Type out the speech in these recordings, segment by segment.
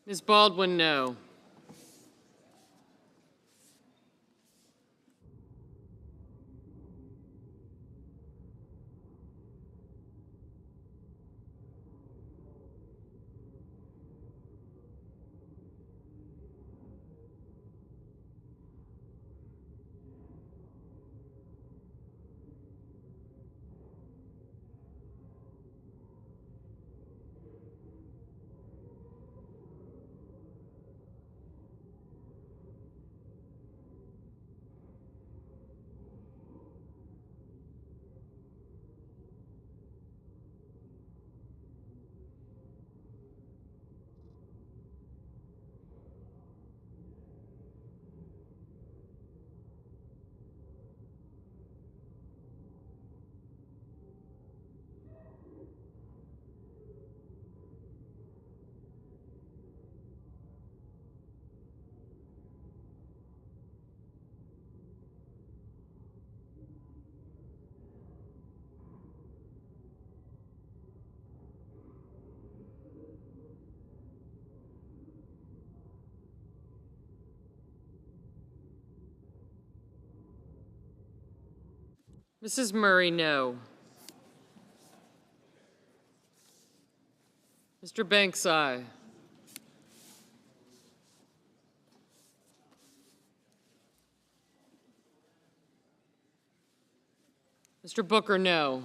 Ms. Baldwin, no. Mrs. Murray, no. Mr. Banks, aye. Mr. Booker, no.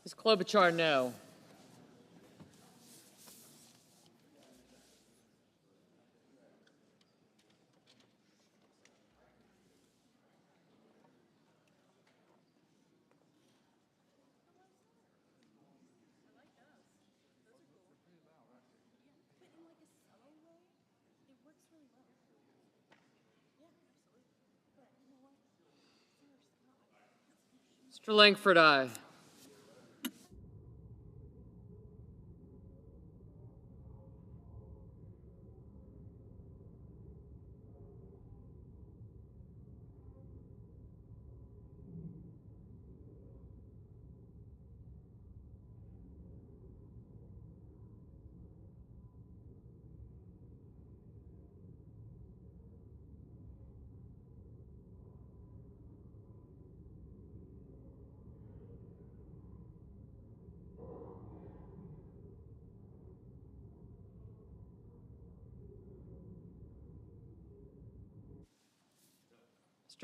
Ms. Klobuchar, no. Mr. Langford, aye.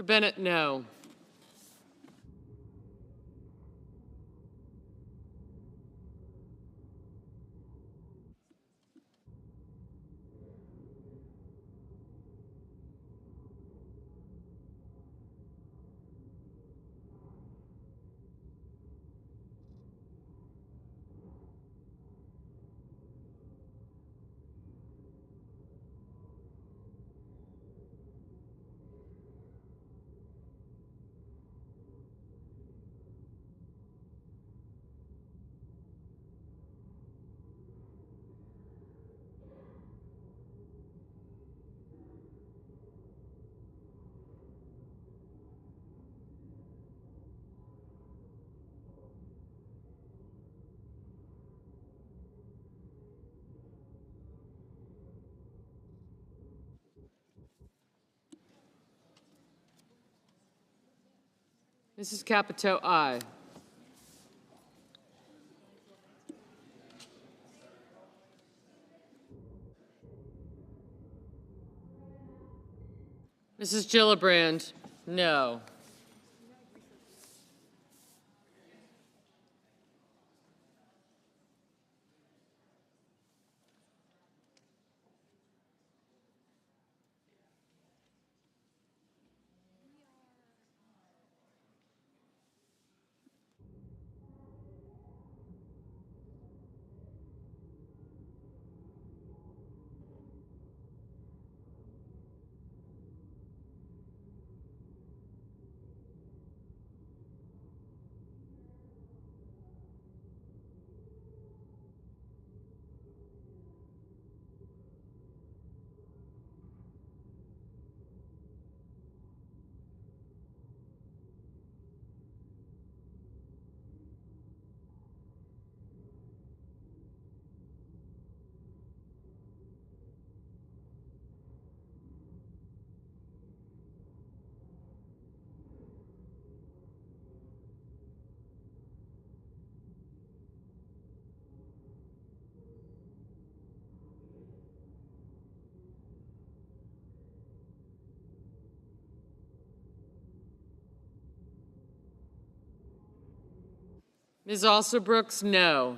Mr. Bennett, no. Mrs. Capito, aye. Mrs. Gillibrand, no. Ms. Alsobrooks, no.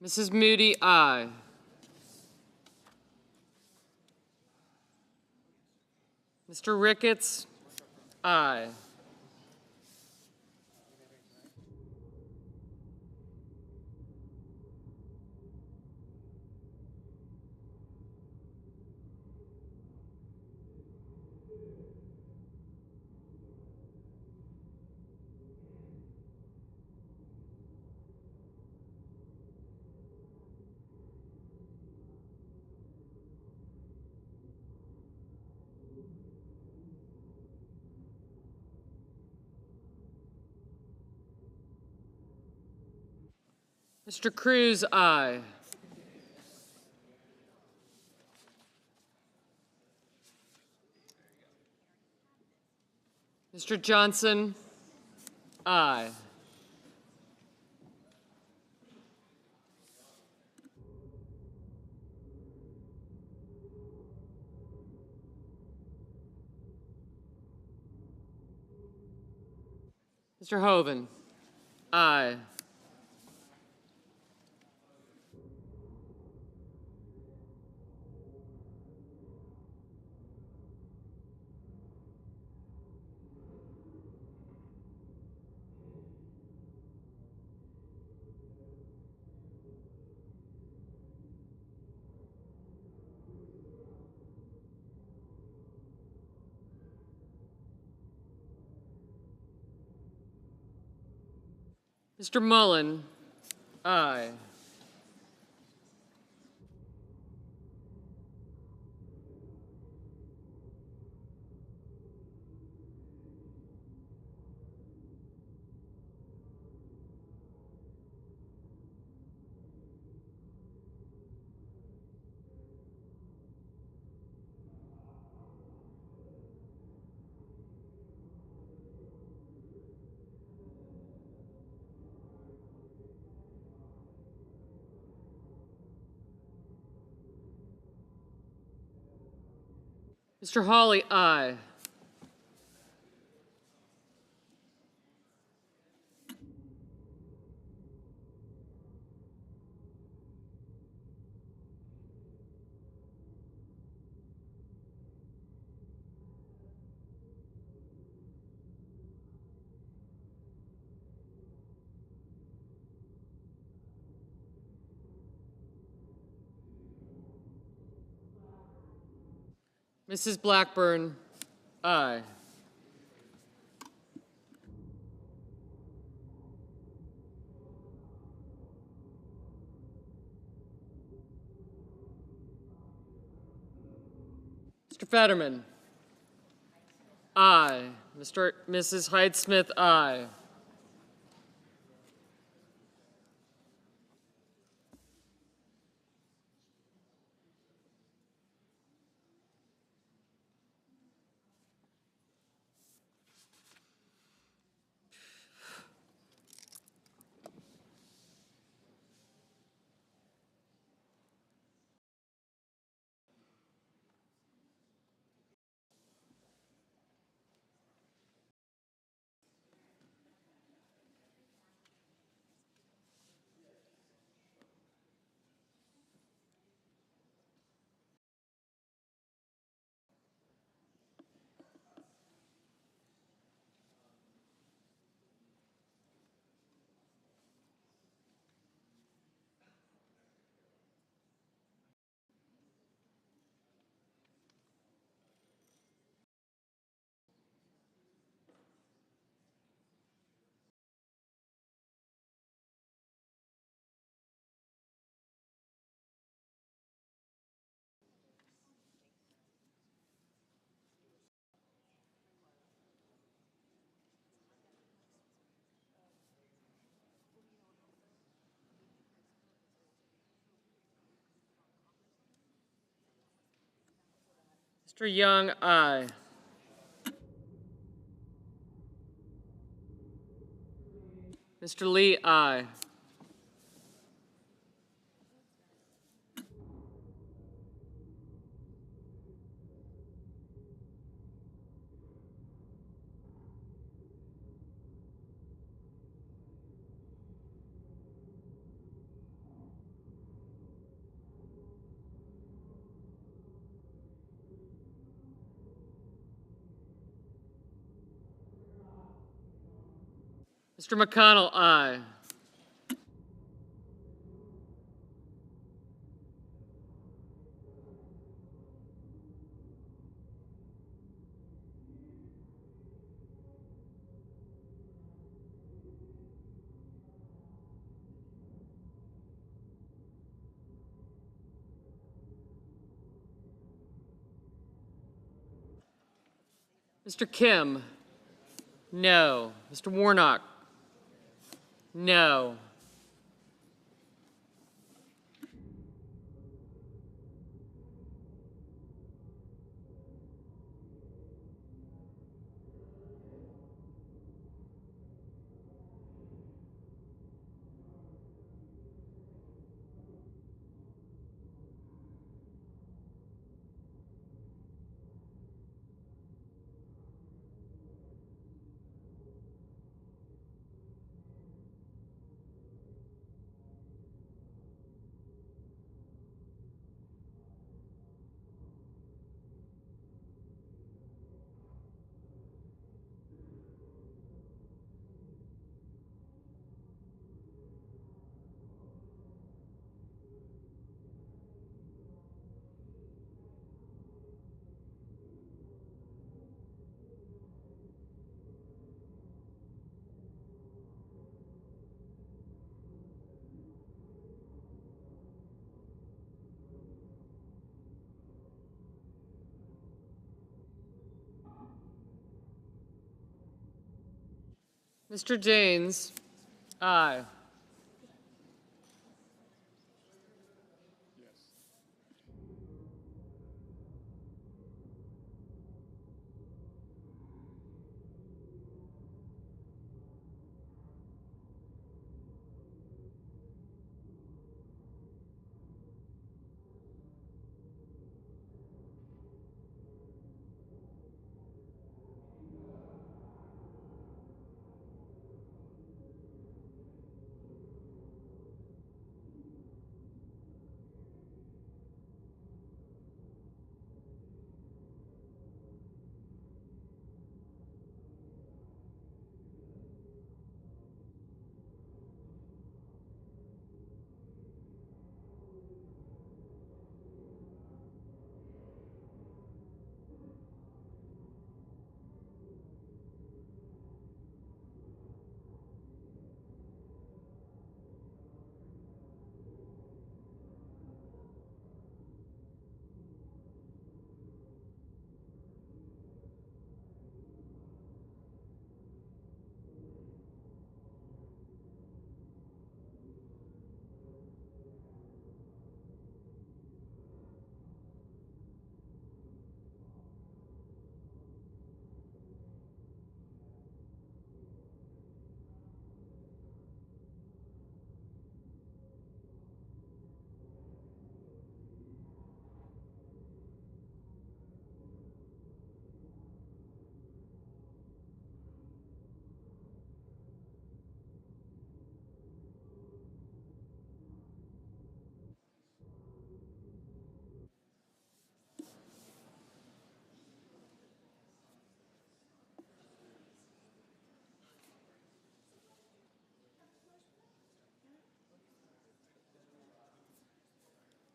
Mrs. Moody, aye. Mr. Ricketts, aye. Mr. Cruz, aye. Mr. Johnson, aye. Mr. Hoven, aye. Mr. Mullen, aye. Mr. Hawley, aye. Mrs. Blackburn, aye. Mr. Fetterman, aye. Mrs. Hyde-Smith, aye. Mr. Young, aye. Mr. Lee, aye. Mr. McConnell, aye. Mr. Kim, no. Mr. Warnock, no. Mr. Janes, aye.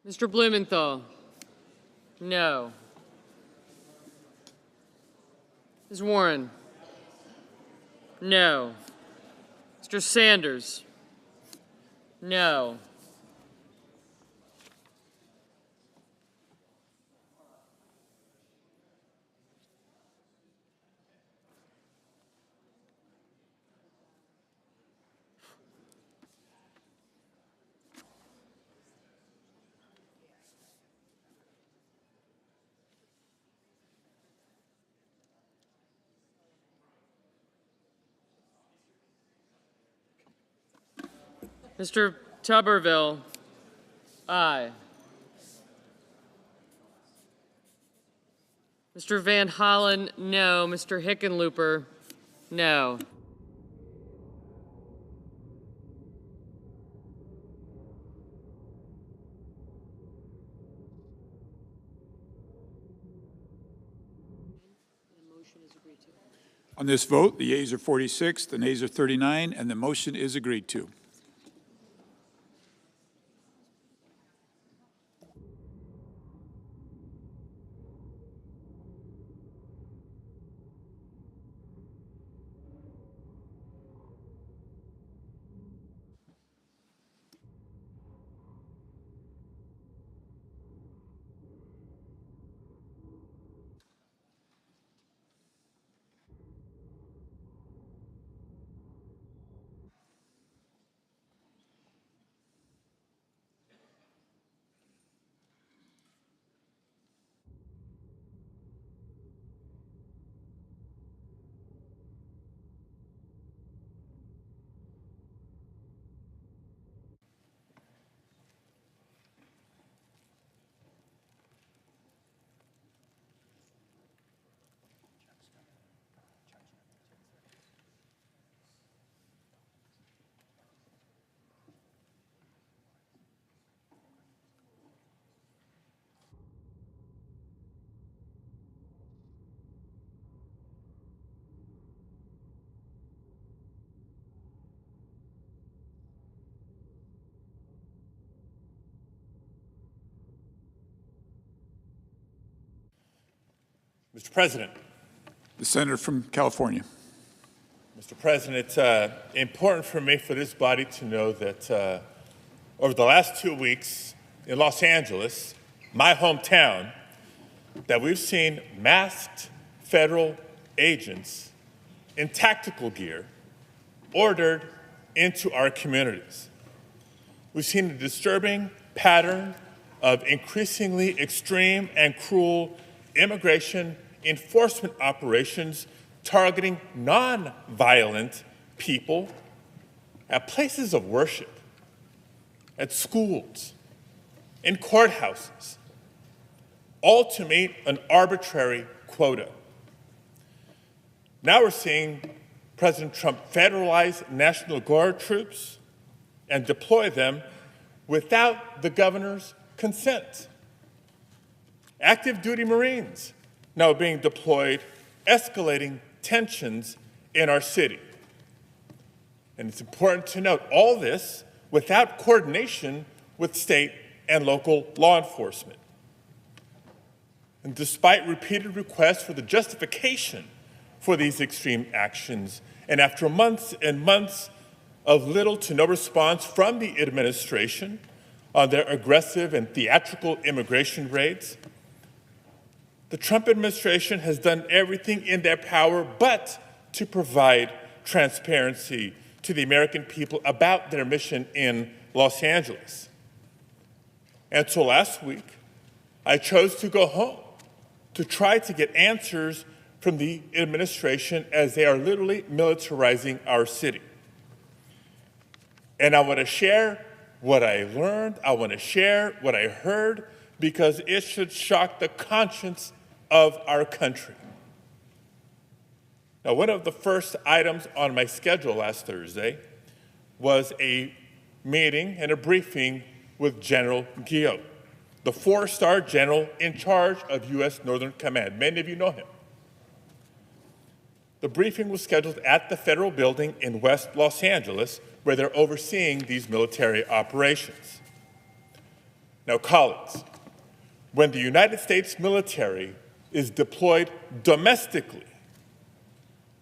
Mr. Blumenthal, no. Ms. Warren, no. Mr. Sanders, no. Mr. Tuberville, aye. Mr. Van Hollen, no. Mr. Hickenlooper, no. On this vote, the yeas are 46, the nays are 39, and the motion is agreed to. Mr. President. The senator from California. Mr. President, it's important for me, for this body, to know that over the last 2 weeks in Los Angeles, my hometown, that we've seen masked federal agents in tactical gear ordered into our communities. We've seen a disturbing pattern of increasingly extreme and cruel immigration enforcement operations targeting non-violent people at places of worship, at schools, in courthouses, all to meet an arbitrary quota. Now we're seeing President Trump federalize National Guard troops and deploy them without the governor's consent. Active duty Marines now being deployed, escalating tensions in our city. And it's important to note all this without coordination with state and local law enforcement. And despite repeated requests for the justification for these extreme actions, and after months and months of little to no response from the administration on their aggressive and theatrical immigration raids, the Trump administration has done everything in their power but to provide transparency to the American people about their mission in Los Angeles. And so last week, I chose to go home to try to get answers from the administration as they are literally militarizing our city. And I want to share what I learned, I want to share what I heard, because it should shock the conscience of our country. Now, one of the first items on my schedule last Thursday was a meeting and a briefing with General Guillot, the four-star general in charge of U.S. Northern Command. Many of you know him. The briefing was scheduled at the federal building in West Los Angeles, where they're overseeing these military operations. Now, colleagues, when the United States military is deployed domestically,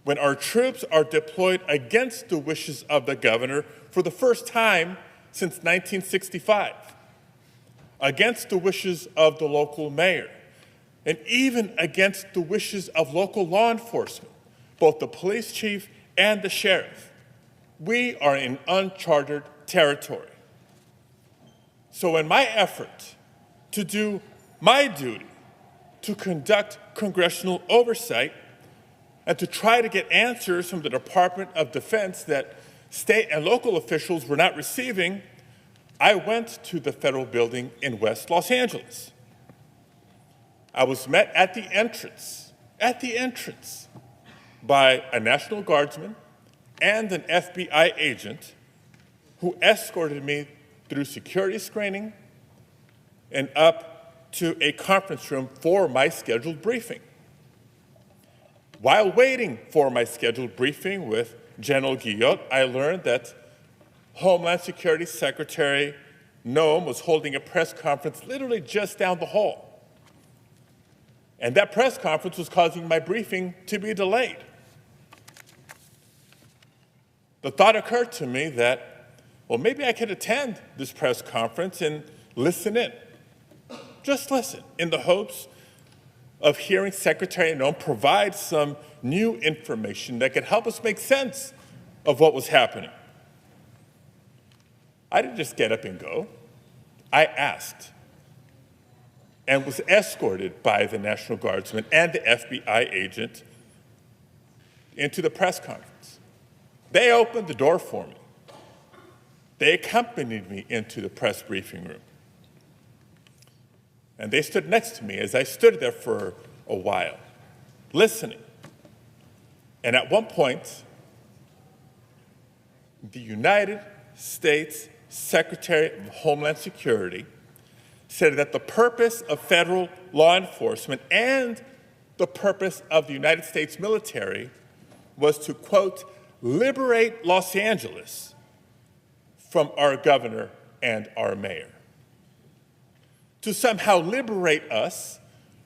when our troops are deployed against the wishes of the governor for the first time since 1965, against the wishes of the local mayor, and even against the wishes of local law enforcement, both the police chief and the sheriff, we are in uncharted territory. So in my effort to do my duty to conduct congressional oversight and to try to get answers from the Department of Defense that state and local officials were not receiving, I went to the federal building in West Los Angeles. I was met at the entrance, by a National Guardsman and an FBI agent who escorted me through security screening and up to a conference room for my scheduled briefing. While waiting for my scheduled briefing with General Guillot, I learned that Homeland Security Secretary Noem was holding a press conference literally just down the hall. And that press conference was causing my briefing to be delayed. The thought occurred to me that, well, maybe I could attend this press conference and listen in. Just listen, in the hopes of hearing Secretary Noem provide some new information that could help us make sense of what was happening. I didn't just get up and go. I asked and was escorted by the National Guardsman and the FBI agent into the press conference. They opened the door for me. They accompanied me into the press briefing room. And they stood next to me as I stood there for a while, listening. And at one point, the United States Secretary of Homeland Security said that the purpose of federal law enforcement and the purpose of the United States military was to, quote, liberate Los Angeles from our governor and our mayor. To somehow liberate us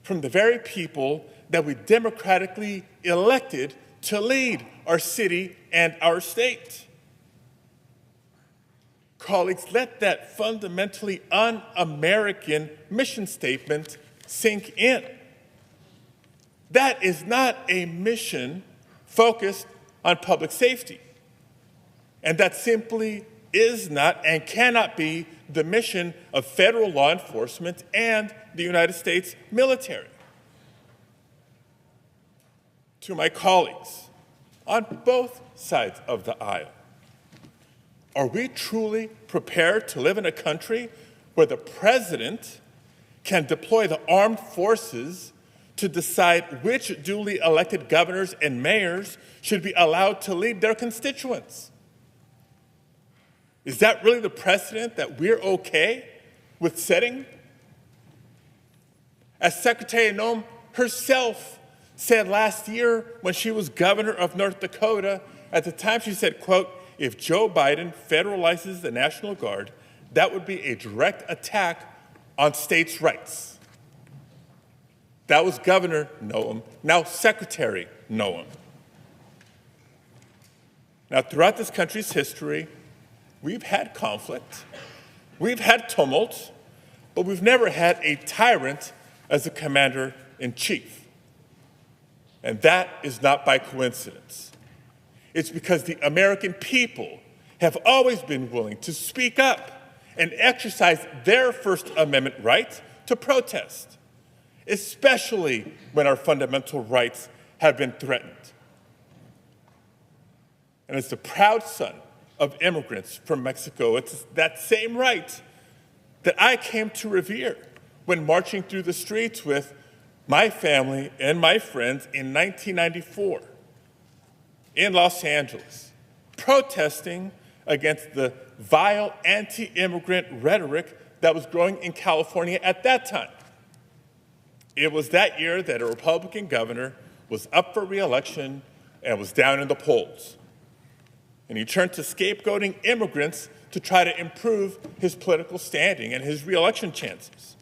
from the very people that we democratically elected to lead our city and our state. Colleagues, let that fundamentally un-American mission statement sink in. That is not a mission focused on public safety. And that simply is not and cannot be the mission of federal law enforcement and the United States military. To my colleagues on both sides of the aisle, are we truly prepared to live in a country where the president can deploy the armed forces to decide which duly elected governors and mayors should be allowed to lead their constituents? Is that really the precedent that we're okay with setting? As Secretary Noem herself said last year when she was governor of North Dakota, at the time she said, quote, if Joe Biden federalizes the National Guard, that would be a direct attack on states' rights. That was Governor Noem, now Secretary Noem. Now, throughout this country's history, we've had conflict, we've had tumult, but we've never had a tyrant as a commander-in-chief. And that is not by coincidence. It's because the American people have always been willing to speak up and exercise their First Amendment right to protest, especially when our fundamental rights have been threatened. And as the proud son of immigrants from Mexico, it's that same right that I came to revere when marching through the streets with my family and my friends in 1994 in Los Angeles, protesting against the vile anti-immigrant rhetoric that was growing in California at that time. It was that year that a Republican governor was up for re-election and was down in the polls. And he turned to scapegoating immigrants to try to improve his political standing and his re-election chances.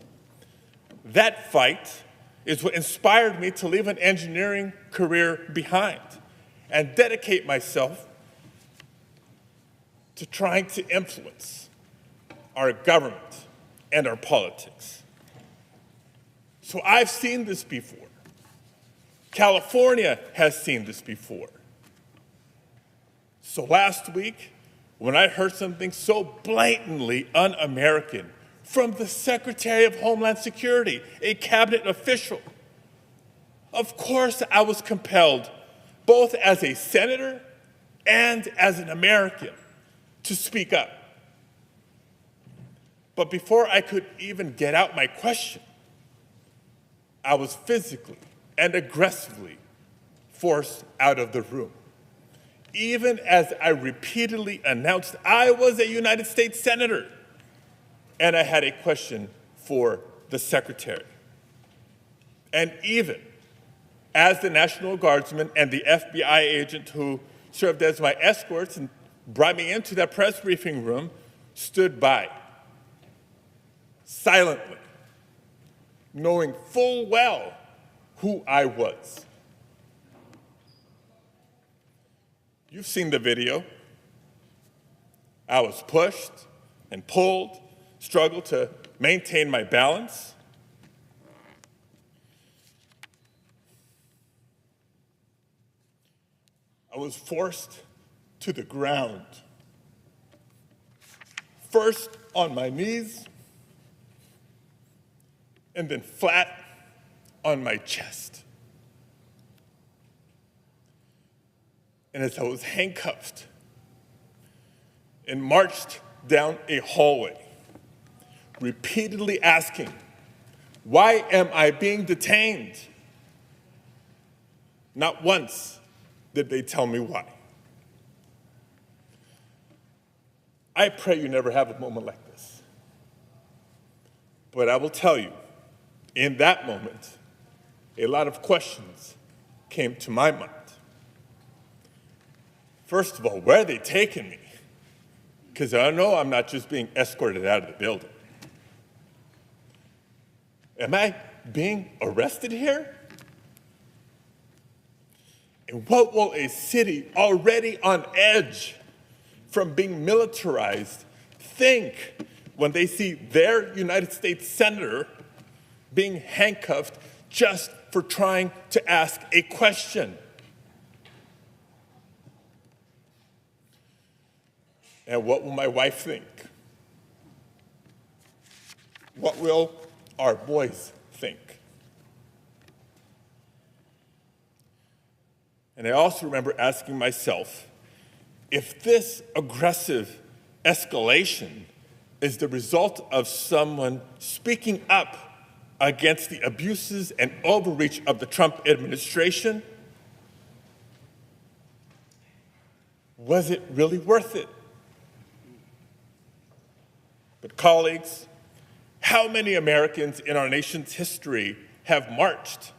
That fight is what inspired me to leave an engineering career behind and dedicate myself to trying to influence our government and our politics. So I've seen this before. California has seen this before. So last week, when I heard something so blatantly un-American from the Secretary of Homeland Security, a cabinet official, of course I was compelled, both as a senator and as an American, to speak up. But before I could even get out my question, I was physically and aggressively forced out of the room, even as I repeatedly announced I was a United States senator and I had a question for the secretary. And even as the National Guardsman and the FBI agent who served as my escorts and brought me into that press briefing room stood by, silently, knowing full well who I was. You've seen the video. I was pushed and pulled, struggled to maintain my balance. I was forced to the ground, first on my knees, and then flat on my chest. And as I was handcuffed and marched down a hallway, repeatedly asking, "Why am I being detained?" Not once did they tell me why. I pray you never have a moment like this. But I will tell you, in that moment, a lot of questions came to my mind. First of all, where are they taking me? Because I know I'm not just being escorted out of the building. Am I being arrested here? And what will a city already on edge from being militarized think when they see their United States senator being handcuffed just for trying to ask a question? And what will my wife think? What will our boys think? And I also remember asking myself, if this aggressive escalation is the result of someone speaking up against the abuses and overreach of the Trump administration, was it really worth it? But colleagues, how many Americans in our nation's history have marched,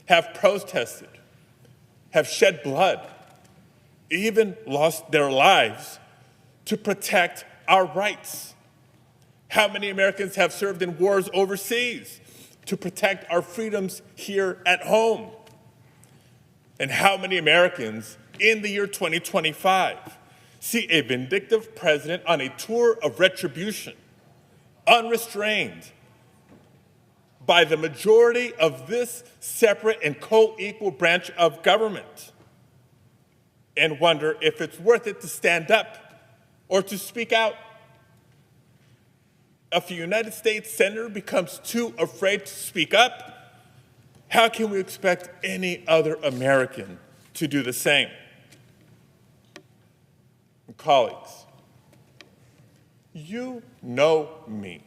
have protested, have shed blood, even lost their lives to protect our rights? How many Americans have served in wars overseas to protect our freedoms here at home? And how many Americans in the year 2025 see a vindictive president on a tour of retribution, unrestrained by the majority of this separate and co-equal branch of government, and wonder if it's worth it to stand up or to speak out? If a United States senator becomes too afraid to speak up, how can we expect any other American to do the same? And colleagues, you know me.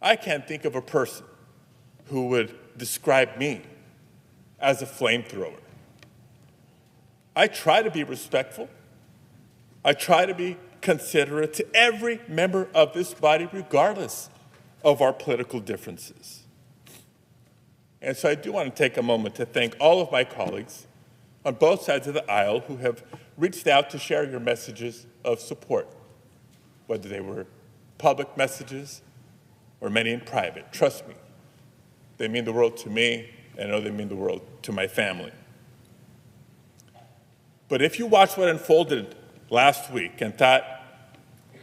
I can't think of a person who would describe me as a flamethrower. I try to be respectful. I try to be considerate to every member of this body, regardless of our political differences. And so I do want to take a moment to thank all of my colleagues on both sides of the aisle who have reached out to share your messages of support, whether they were public messages or many in private. Trust me, they mean the world to me, and I know they mean the world to my family. But if you watched what unfolded last week and thought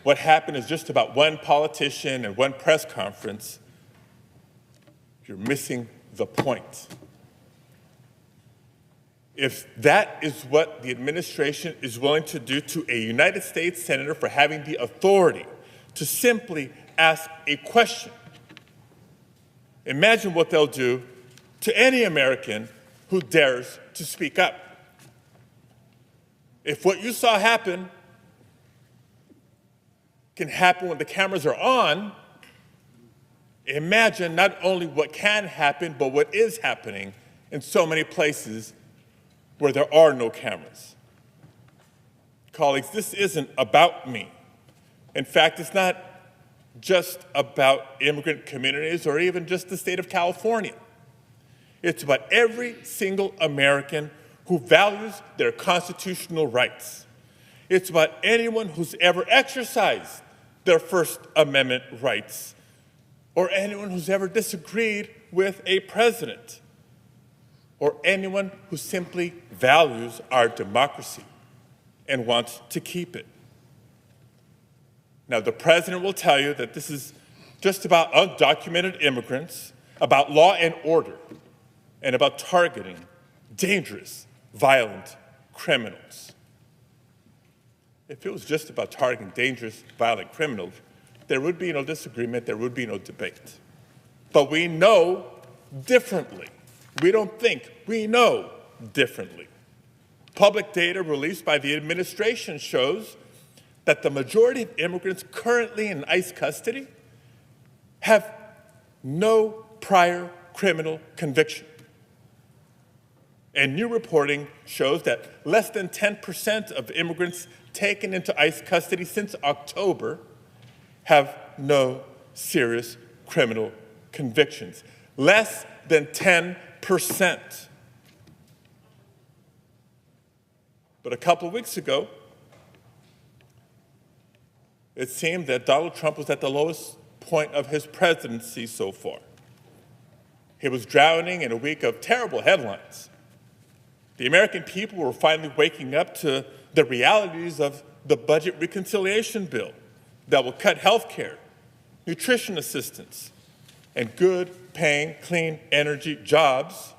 what happened is just about one politician and one press conference, you're missing the point. If that is what the administration is willing to do to a United States senator for having the authority to simply ask a question, imagine what they'll do to any American who dares to speak up. If what you saw happen can happen when the cameras are on, imagine not only what can happen, but what is happening in so many places where there are no cameras. Colleagues, this isn't about me. In fact, it's not just about immigrant communities or even just the state of California. It's about every single American who values their constitutional rights. It's about anyone who's ever exercised their First Amendment rights, or anyone who's ever disagreed with a president, or anyone who simply values our democracy and wants to keep it. Now, the president will tell you that this is just about undocumented immigrants, about law and order, and about targeting dangerous, violent criminals. If it was just about targeting dangerous, violent criminals, there would be no disagreement, there would be no debate. But we know differently. We don't think, we know differently. Public data released by the administration shows that the majority of immigrants currently in ICE custody have no prior criminal conviction. And new reporting shows that less than 10% of immigrants taken into ICE custody since October have no serious criminal convictions. Less than 10%. But a couple of weeks ago, it seemed that Donald Trump was at the lowest point of his presidency so far. He was drowning in a week of terrible headlines. The American people were finally waking up to the realities of the budget reconciliation bill that will cut health care, nutrition assistance, and good-paying, clean energy jobs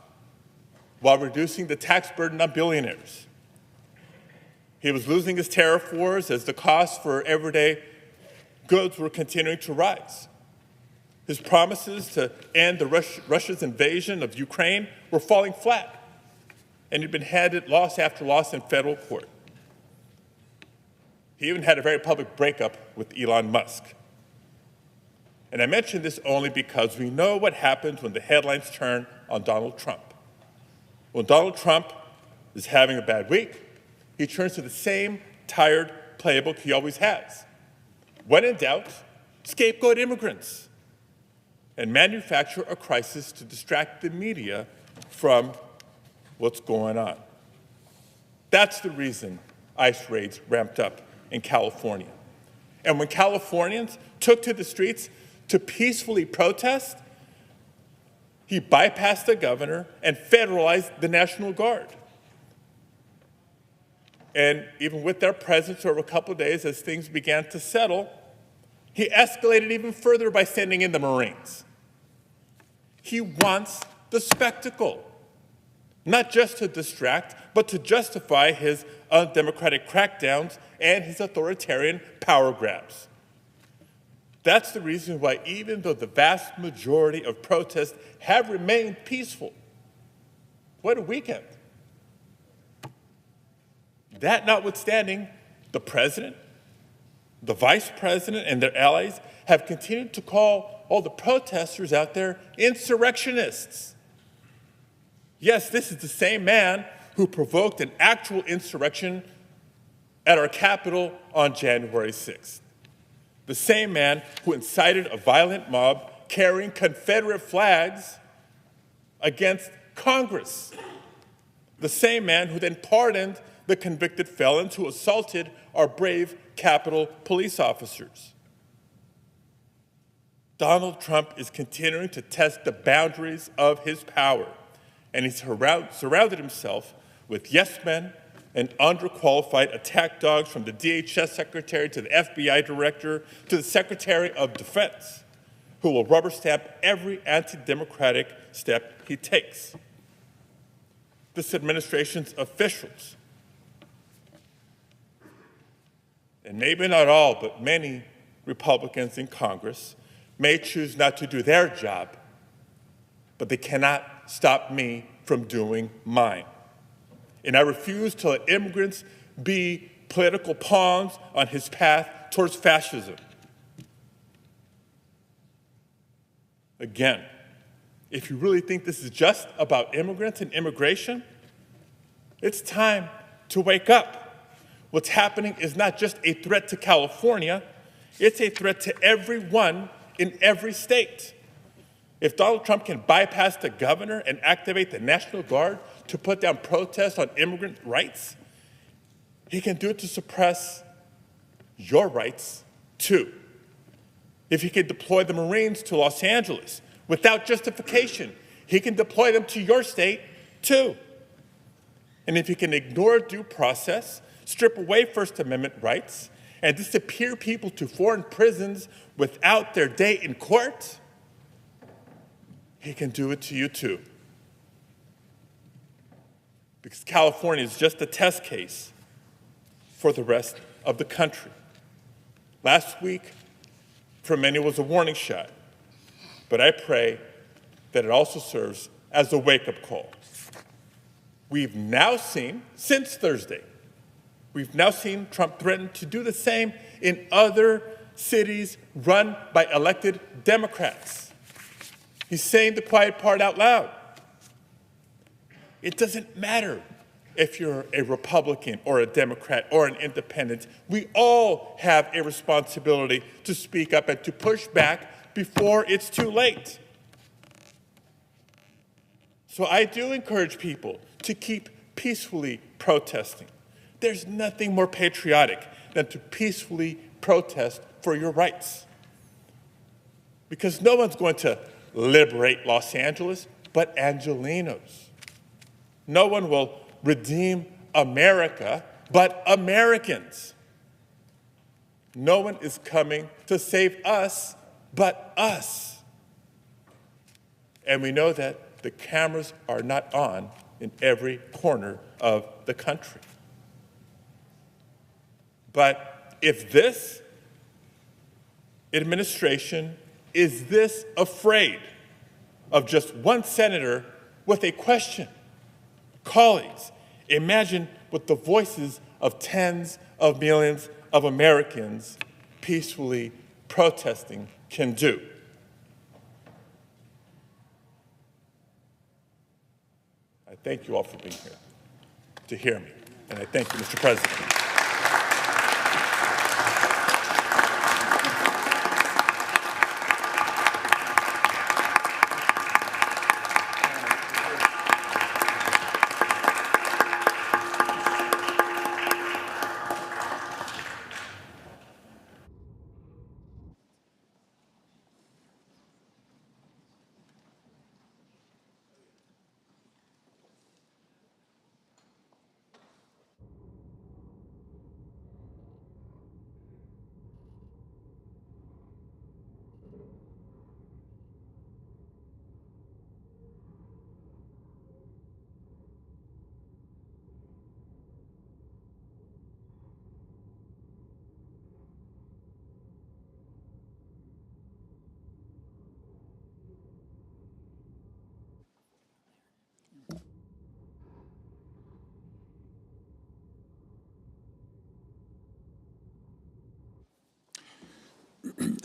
while reducing the tax burden on billionaires. He was losing his tariff wars as the costs for everyday goods were continuing to rise. His promises to end Russia's invasion of Ukraine were falling flat, and he'd been handed loss after loss in federal court. He even had a very public breakup with Elon Musk. And I mention this only because we know what happens when the headlines turn on Donald Trump. When Donald Trump is having a bad week, he turns to the same tired playbook he always has. When in doubt, scapegoat immigrants and manufacture a crisis to distract the media from what's going on. That's the reason ICE raids ramped up in California. And when Californians took to the streets to peacefully protest, he bypassed the governor and federalized the National Guard. And even with their presence over a couple of days as things began to settle, he escalated even further by sending in the Marines. He wants the spectacle, not just to distract, but to justify his undemocratic crackdowns and his authoritarian power grabs. That's the reason why, even though the vast majority of protests have remained peaceful, what a weekend. That notwithstanding, the president, the vice president, and their allies have continued to call all the protesters out there insurrectionists. Yes, this is the same man who provoked an actual insurrection at our Capitol on January 6th. The same man who incited a violent mob carrying Confederate flags against Congress. The same man who then pardoned the convicted felons who assaulted our brave Capitol police officers. Donald Trump is continuing to test the boundaries of his power, and he's surrounded himself with yes men and underqualified attack dogs, from the DHS secretary to the FBI director to the Secretary of Defense, who will rubber stamp every anti-democratic step he takes. This administration's officials, and maybe not all, but many Republicans in Congress, may choose not to do their job, but they cannot stop me from doing mine. And I refuse to let immigrants be political pawns on his path towards fascism. Again, if you really think this is just about immigrants and immigration, it's time to wake up. What's happening is not just a threat to California, it's a threat to everyone in every state. If Donald Trump can bypass the governor and activate the National Guard to put down protests on immigrant rights, he can do it to suppress your rights too. If he can deploy the Marines to Los Angeles without justification, he can deploy them to your state too. And if he can ignore due process, strip away First Amendment rights, and disappear people to foreign prisons without their day in court, he can do it to you too. Because California is just a test case for the rest of the country. Last week, for many, was a warning shot, but I pray that it also serves as a wake-up call. We've now seen, since Thursday, we've now seen Trump threaten to do the same in other cities run by elected Democrats. He's saying the quiet part out loud. It doesn't matter if you're a Republican or a Democrat or an independent. We all have a responsibility to speak up and to push back before it's too late. So I do encourage people to keep peacefully protesting. There's nothing more patriotic than to peacefully protest for your rights. Because no one's going to liberate Los Angeles but Angelenos. No one will redeem America but Americans. No one is coming to save us but us. And we know that the cameras are not on in every corner of the country. But if this administration is this afraid of just one senator with a question, colleagues, imagine what the voices of tens of millions of Americans peacefully protesting can do. I thank you all for being here to hear me, and I thank you, Mr. President.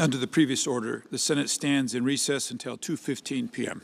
Under the previous order, the Senate stands in recess until 2:15 p.m.